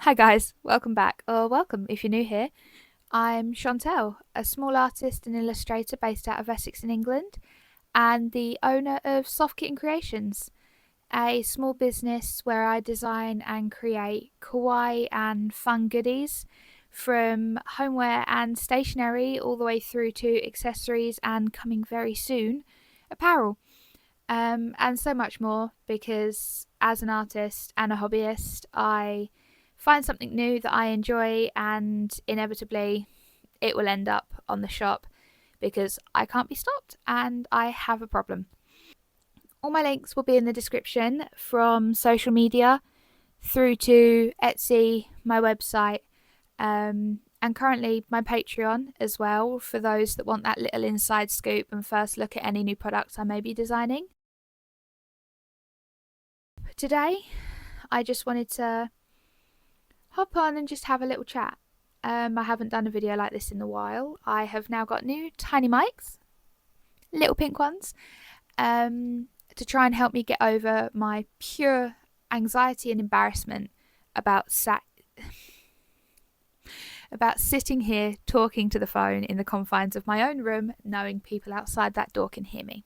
Hi guys, welcome back, or welcome if you're new here. I'm Chantel, a small artist and illustrator based out of Essex in England, and the owner of Soft Kitten Creations, a small business where I design and create kawaii and fun goodies from homeware and stationery all the way through to accessories and coming very soon, apparel. And so much more because as an artist and a hobbyist, I find something new that I enjoy, and inevitably it will end up on the shop because I can't be stopped and I have a problem. All my links will be in the description, from social media through to Etsy, my website, and currently my Patreon as well, for those that want that little inside scoop and first look at any new products I may be designing. Today, I just wanted to hop on and just have a little chat. I haven't done a video like this in a while. I have now got new tiny mics, little pink ones, to try and help me get over my pure anxiety and embarrassment about sitting here talking to the phone in the confines of my own room, knowing people outside that door can hear me.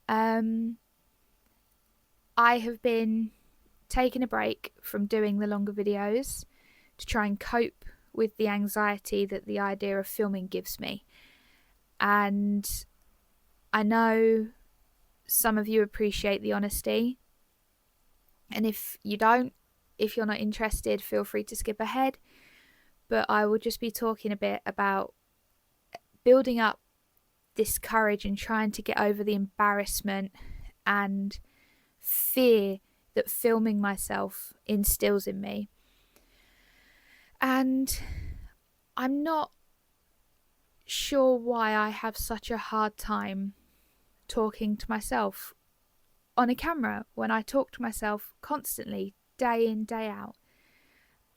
I have been taking a break from doing the longer videos to try and cope with the anxiety that the idea of filming gives me. And I know some of you appreciate the honesty, and if you don't, if you're not interested, feel free to skip ahead. But I will just be talking a bit about building up this courage and trying to get over the embarrassment and fear that filming myself instills in me. And I'm not sure why I have such a hard time talking to myself on a camera when I talk to myself constantly, day in, day out.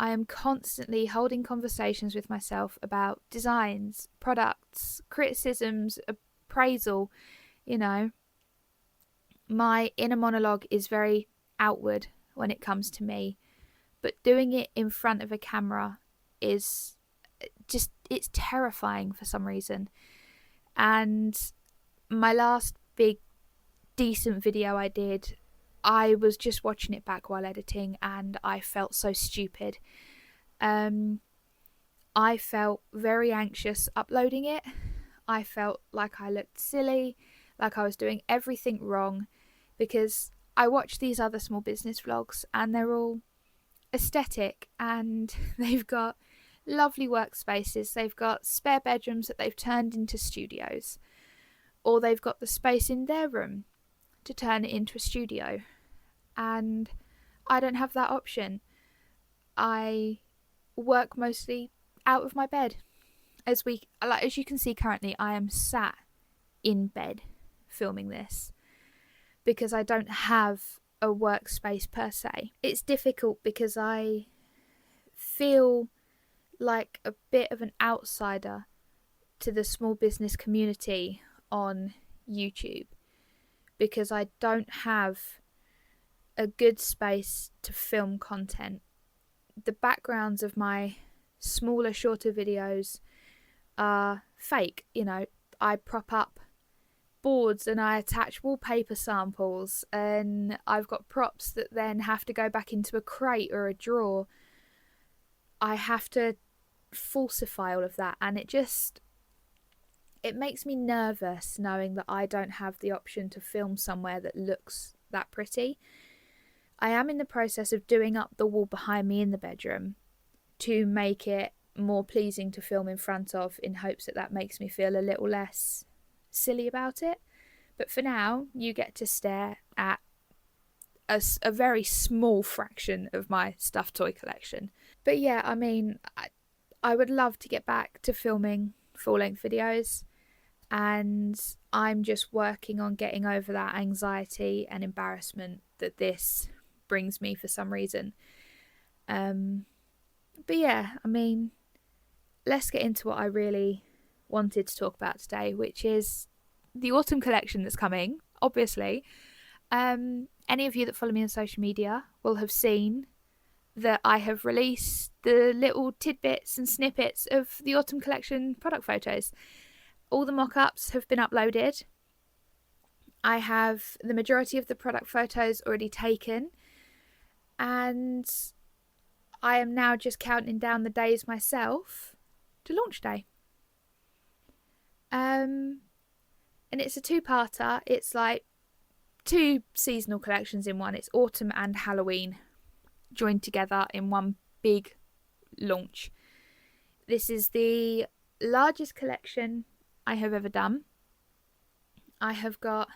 I am constantly holding conversations with myself about designs, products, criticisms, appraisal. My inner monologue is very outward when it comes to me, but doing it in front of a camera is it's terrifying for some reason. And my last big decent video I did, I was just watching it back while editing and I felt so stupid. I felt very anxious uploading it. I felt like I looked silly, like I was doing everything wrong, because I watch these other small business vlogs and they're all aesthetic and they've got lovely workspaces, they've got spare bedrooms that they've turned into studios, or they've got the space in their room to turn it into a studio. And I don't have that option. I work mostly out of my bed. As you can see currently, I am sat in bed filming this because I don't have a workspace per se. It's difficult because I feel like a bit of an outsider to the small business community on YouTube, because I don't have a good space to film content. The backgrounds of my smaller, shorter videos are fake. I prop up boards and I attach wallpaper samples, and I've got props that then have to go back into a crate or a drawer. I have to falsify all of that, and it makes me nervous knowing that I don't have the option to film somewhere that looks that pretty. I am in the process of doing up the wall behind me in the bedroom to make it more pleasing to film in front of, in hopes that that makes me feel a little less silly about it. But for now, you get to stare at a very small fraction of my stuffed toy collection. But yeah, I would love to get back to filming full-length videos, and I'm just working on getting over that anxiety and embarrassment that this brings me for some reason. But yeah, let's get into what I really wanted to talk about today, which is the autumn collection that's coming, obviously. Any of you that follow me on social media will have seen that I have released the little tidbits and snippets of the autumn collection product photos. All the mock-ups have been uploaded. I have the majority of the product photos already taken, and I am now just counting down the days myself to launch day. And it's a two-parter. It's like 2 seasonal collections in one. It's autumn and Halloween joined together in one big launch. This is the largest collection I have ever done. I have got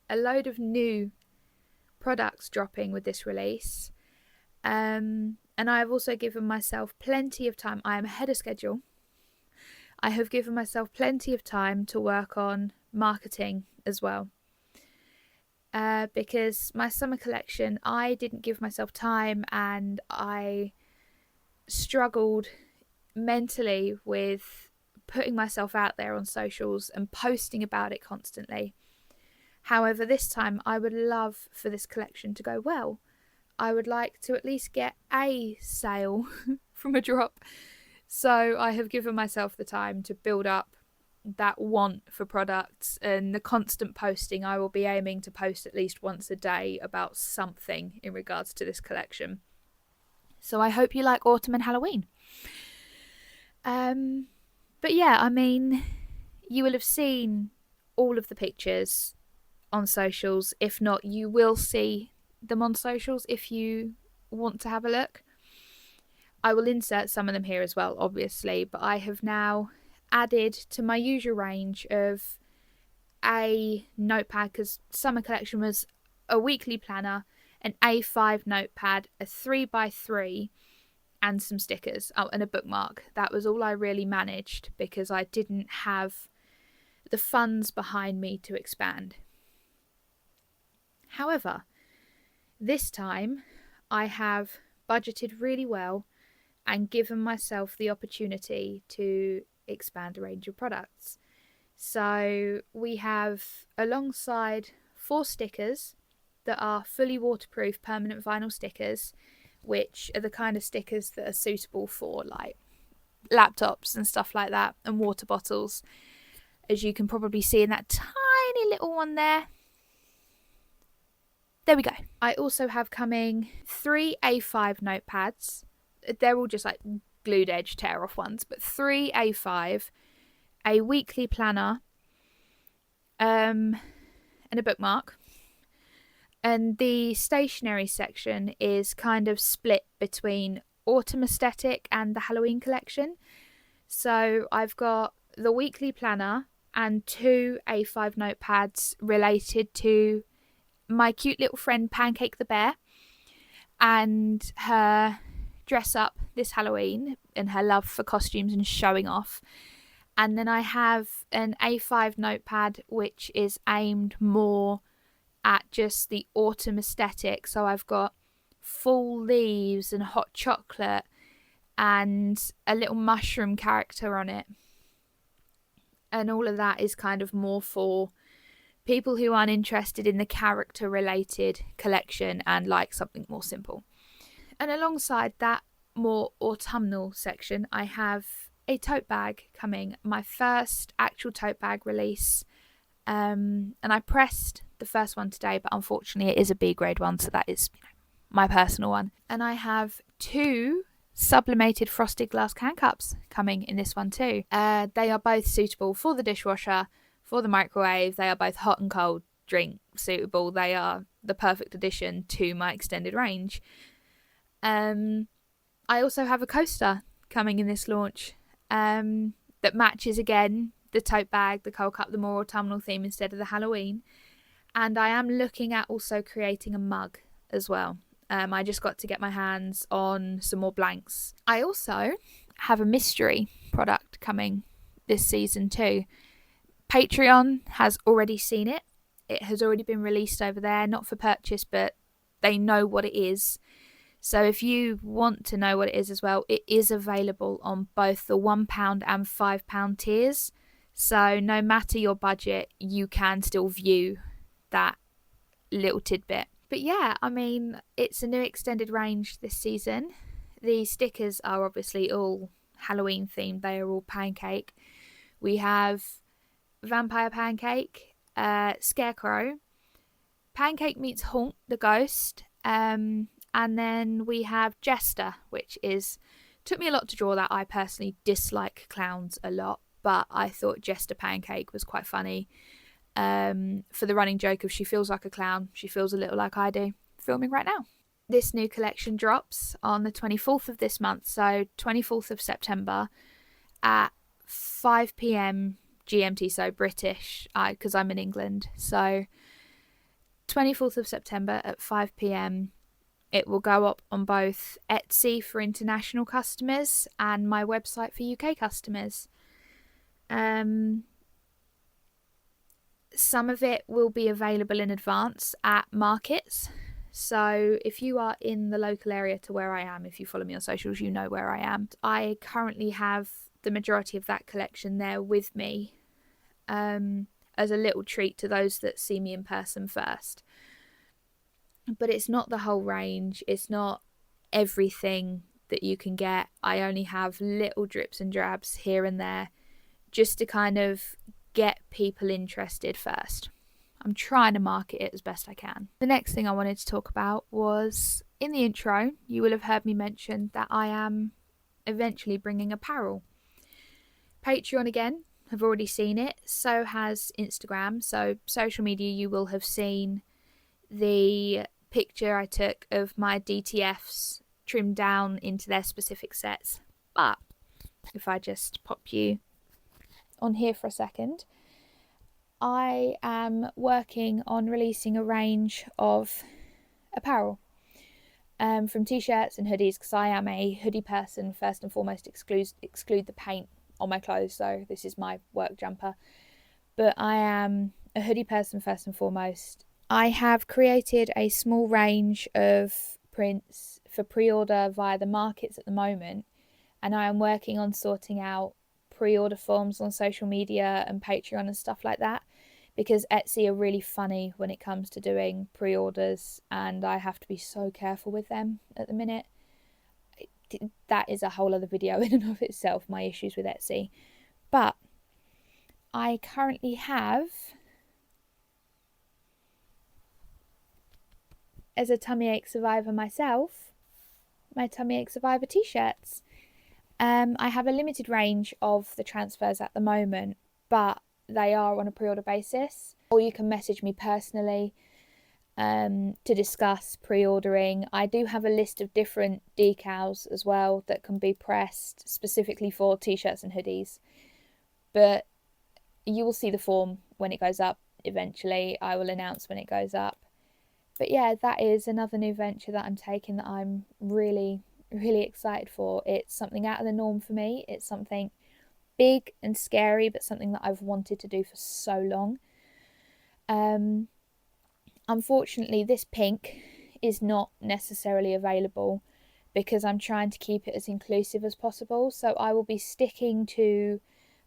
a load of new products dropping with this release. And I have also given myself plenty of time. I am ahead of schedule. I have given myself plenty of time to work on marketing as well. Because my summer collection, I didn't give myself time, and I struggled mentally with putting myself out there on socials and posting about it constantly. However, this time I would love for this collection to go well. I would like to at least get a sale from a drop. So I have given myself the time to build up that want for products, and the constant posting. I will be aiming to post at least once a day about something in regards to this collection. So I hope you like autumn and Halloween. But yeah, I mean, you will have seen all of the pictures on socials. If not, you will see them on socials if you want to have a look. I will insert some of them here as well, obviously, but I have now added to my usual range of a notepad, because summer collection was a weekly planner, an A5 notepad, a 3x3, and some stickers. Oh, and a bookmark. That was all I really managed because I didn't have the funds behind me to expand. However, this time I have budgeted really well and given myself the opportunity to expand a range of products. So we have, alongside 4 stickers that are fully waterproof permanent vinyl stickers, which are the kind of stickers that are suitable for like laptops and stuff like that, and water bottles, as you can probably see in that tiny little one there. There we go. I also have coming 3 A5 notepads. They're all just like glued edge tear off ones, but 3 A5, a weekly planner, and a bookmark. And the stationery section is kind of split between autumn aesthetic and the Halloween collection. So I've got the weekly planner and 2 A5 notepads related to my cute little friend Pancake the Bear and her dress up this Halloween and her love for costumes and showing off. And then I have an A5 notepad which is aimed more at just the autumn aesthetic. So I've got fall leaves and hot chocolate and a little mushroom character on it. And all of that is kind of more for people who aren't interested in the character related collection and like something more simple. And alongside that more autumnal section, I have a tote bag coming, my first actual tote bag release. And I pressed the first one today, but unfortunately it is a B grade one, so that is my personal one. And I have 2 sublimated frosted glass can cups coming in this one too. They are both suitable for the dishwasher, for the microwave. They are both hot and cold drink suitable. They are the perfect addition to my extended range. I also have a coaster coming in this launch that matches again the tote bag, the coal cup, the more autumnal theme instead of the Halloween. And I am looking at also creating a mug as well. I just got to get my hands on some more blanks. I also have a mystery product coming this season too. Patreon has already seen it. It has already been released over there, not for purchase, but they know what it is. So if you want to know what it is as well, it is available on both the £1 and £5 tiers. So no matter your budget, you can still view that little tidbit. But yeah, I mean, it's a new extended range this season. The stickers are obviously all Halloween themed. They are all pancake. We have vampire pancake, scarecrow, pancake meets haunt the ghost, and then we have jester, which is, took me a lot to draw that. I personally dislike clowns a lot, but I thought jester pancake was quite funny. For the running joke of she feels like a clown, she feels a little like I do filming right now. This new collection drops on the 24th of this month, so 24th of September at 5 p.m. GMT, so British, because I'm in England. So 24th of September at 5 p.m. It will go up on both Etsy for international customers and my website for UK customers. Some of it will be available in advance at markets. So if you are in the local area to where I am, if you follow me on socials, you know where I am. I currently have the majority of that collection there with me, as a little treat to those that see me in person first. But it's not the whole range. It's not everything that you can get. I only have little drips and drabs here and there just to kind of get people interested first. I'm trying to market it as best I can. The next thing I wanted to talk about was, in the intro, you will have heard me mention that I am eventually bringing apparel. Patreon again, have already seen it, so has Instagram. So social media, you will have seen the picture I took of my DTFs trimmed down into their specific sets. But if I just pop you on here for a second, I am working on releasing a range of apparel, from t-shirts and hoodies, because I am a hoodie person first and foremost. Exclude the paint on my clothes, so this is my work jumper, but I am a hoodie person first and foremost. I have created a small range of prints for pre-order via the markets at the moment, and I am working on sorting out pre-order forms on social media and Patreon and stuff like that, because Etsy are really funny when it comes to doing pre-orders, and I have to be so careful with them at the minute. That is a whole other video in and of itself, my issues with Etsy. But I currently have, as a tummy ache survivor myself, my tummy ache survivor t-shirts. I have a limited range of the transfers at the moment, but they are on a pre-order basis, or you can message me personally to discuss pre-ordering. I do have a list of different decals as well that can be pressed specifically for t-shirts and hoodies, but you will see the form when it goes up. Eventually I will announce when it goes up. But yeah, that is another new venture that I'm taking that I'm really excited for. It's something out of the norm for me. It's something big and scary, but something that I've wanted to do for so long. Unfortunately, this pink is not necessarily available because I'm trying to keep it as inclusive as possible. So I will be sticking to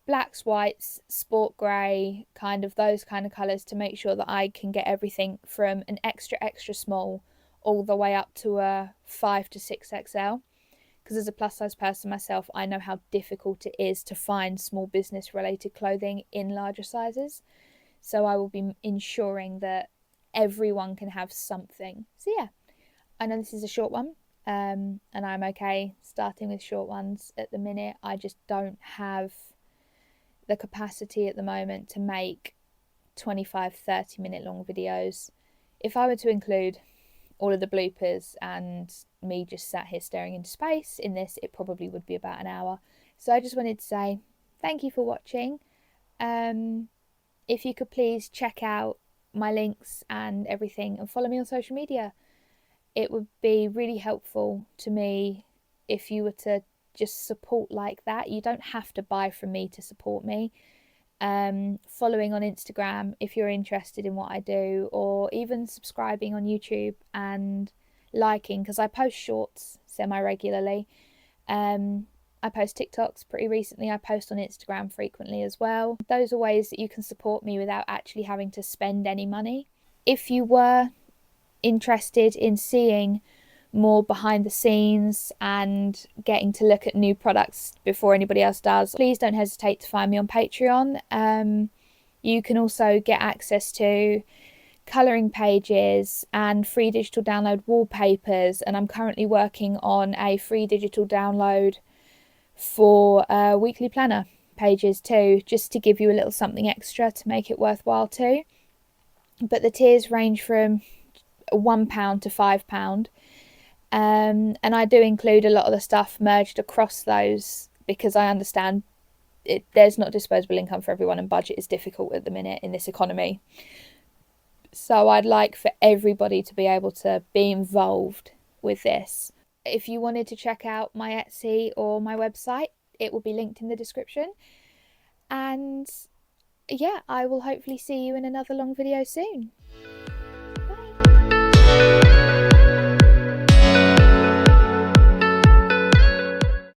blacks, whites, sport grey, kind of those kind of colours, to make sure that I can get everything from an extra small all the way up to a 5 to 6XL. Because as a plus size person myself, I know how difficult it is to find small business related clothing in larger sizes. So I will be ensuring that everyone can have something. So yeah, I know this is a short one, and I'm okay starting with short ones at the minute. I just don't have the capacity at the moment to make 25-30 minute long videos. If I were to include all of the bloopers and me just sat here staring into space in this, it probably would be about an hour. So I just wanted to say thank you for watching. If you could please check out my links and everything and follow me on social media, it would be really helpful to me if you were to just support like that. You don't have to buy from me to support me. Following on Instagram if you're interested in what I do, or even subscribing on YouTube and liking, because I post shorts semi-regularly. I post TikToks pretty recently. I post on Instagram frequently as well. Those are ways that you can support me without actually having to spend any money. If you were interested in seeing more behind the scenes and getting to look at new products before anybody else does, please don't hesitate to find me on Patreon. You can also get access to colouring pages and free digital download wallpapers, and I'm currently working on a free digital download for weekly planner pages too, just to give you a little something extra to make it worthwhile too. But the tiers range from £1 to £5, and I do include a lot of the stuff merged across those because I understand there's not disposable income for everyone, and budget is difficult at the minute in this economy. So I'd like for everybody to be able to be involved with this. If you wanted to check out my Etsy or my website, it will be linked in the description. And yeah, I will hopefully see you in another long video soon.